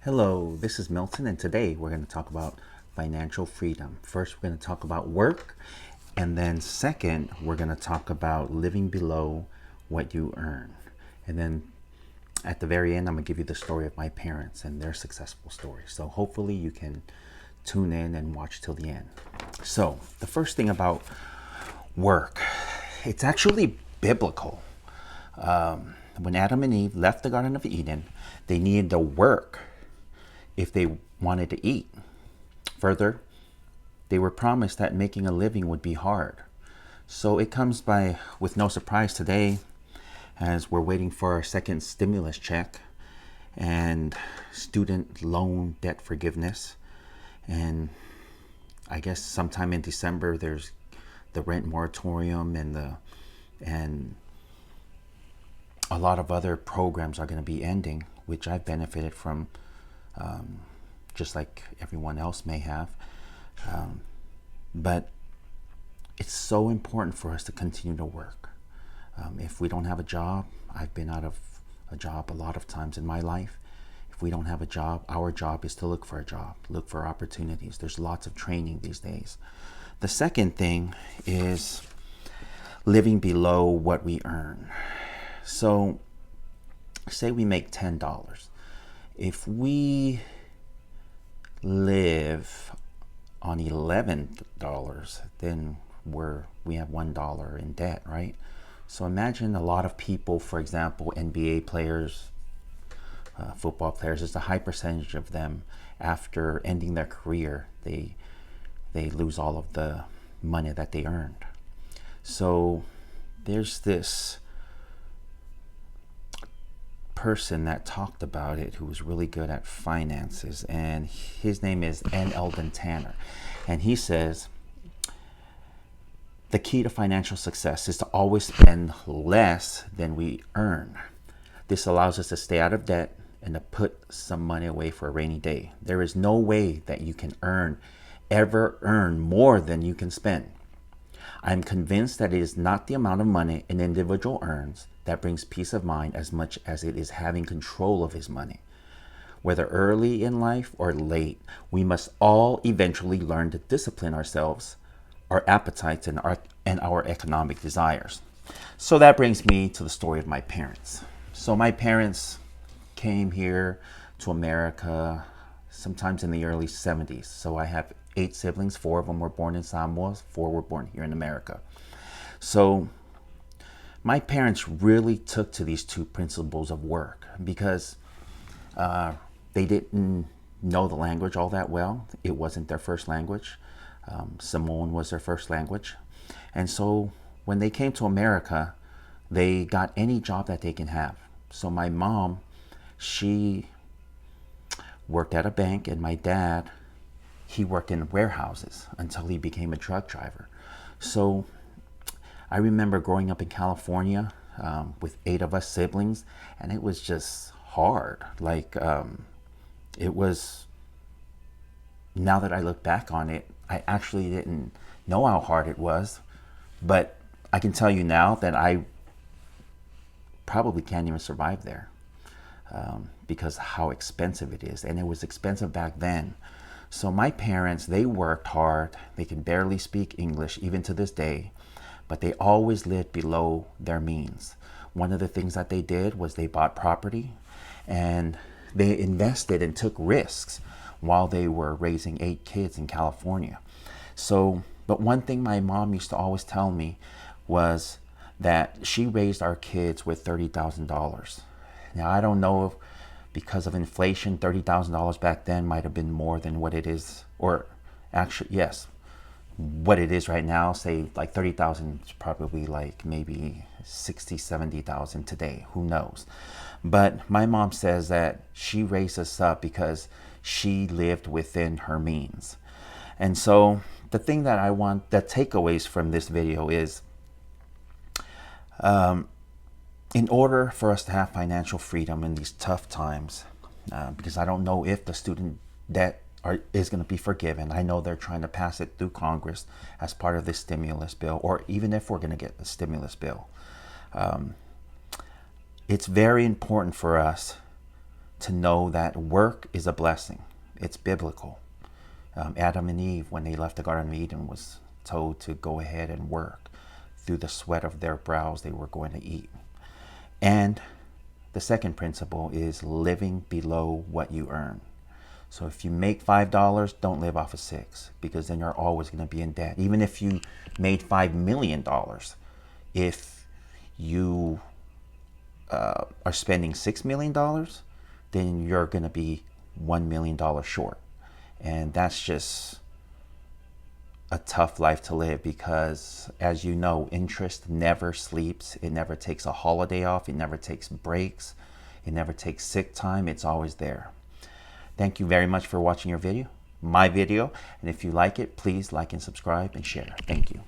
Hello, this is Milton, and today we're going to talk about financial freedom. First, we're going to talk about work, and then second, we're going to talk about living below what you earn. And then at the very end, I'm going to give you the story of my parents and their successful story. So hopefully you can tune in and watch till the end. So, the first thing about work, it's actually biblical. When Adam and Eve left the Garden of Eden, they needed to work if they wanted to eat. Further, they were promised that making a living would be hard. So it comes by with no surprise today as we're waiting for our second stimulus check and student loan debt forgiveness. And I guess sometime in December there's the rent moratorium and a lot of other programs are going to be ending, which I've benefited from, just like everyone else may have. But it's so important for us to continue to work. If we don't have a job, I've been out of a job a lot of times in my life. If we don't have a job, our job is to look for a job, look for opportunities. There's lots of training these days. The second thing is living below what we earn. So say we make $10. If we live on $11, then we have $1 in debt, right? So imagine a lot of people, for example, NBA players, football players, there's a high percentage of them after ending their career, they lose all of the money that they earned. So there's this person that talked about it who was really good at finances, and his name is N. Eldon Tanner, and he says the key to financial success is to always spend less than we earn. This allows us to stay out of debt and to put some money away for a rainy day. There is no way that you can ever earn more than you can spend. I'm convinced that it is not the amount of money an individual earns that brings peace of mind as much as it is having control of his money. Whether early in life or late, we must all eventually learn to discipline ourselves, our appetites, and our economic desires. So that brings me to the story of my parents. So my parents came here to America sometimes in the early 70s. So I have 8 siblings. 4 of them were born in Samoa, 4 were born here in America. So my parents really took to these 2 principles of work because they didn't know the language all that well. It wasn't their first language. Samoan was their first language. And so when they came to America, they got any job that they can have. So my mom, she worked at a bank, and my dad, he worked in warehouses until he became a truck driver. So I remember growing up in California with 8 of us siblings, and it was just hard. It was, now that I look back on it, I actually didn't know how hard it was, but I can tell you now that I probably can't even survive there because how expensive it is, and it was expensive back then. So my parents, they worked hard. They can barely speak English even to this day, but they always lived below their means. One of the things that they did was they bought property and they invested and took risks while they were raising 8 kids in California. So, but one thing my mom used to always tell me was that she raised our kids with $30,000. Now, I don't know if because of inflation, $30,000 back then might have been more than what it is, or actually, yes, what it is right now. Say like 30,000 is probably like maybe 60, 70,000 today. Who knows? But my mom says that she raised us up because she lived within her means. And so the thing that I want, the takeaways from this video is, in order for us to have financial freedom in these tough times, because I don't know if the student debt is going to be forgiven. I know they're trying to pass it through Congress as part of this stimulus bill, or even if we're going to get the stimulus bill. It's very important for us to know that work is a blessing. It's biblical. Adam and Eve, when they left the Garden of Eden, was told to go ahead and work. Through the sweat of their brows, they were going to eat. And the second principle is living below what you earn. So if you make $5, don't live off of 6, because then you're always going to be in debt. Even if you made $5 million, if you are spending $6 million, then you're going to be $1 million short. And that's just a tough life to live, because as you know, interest never sleeps. It never takes a holiday off. It never takes breaks. It never takes sick time. It's always there. Thank you very much for watching my video. And if you like it, please like and subscribe and share. Thank you.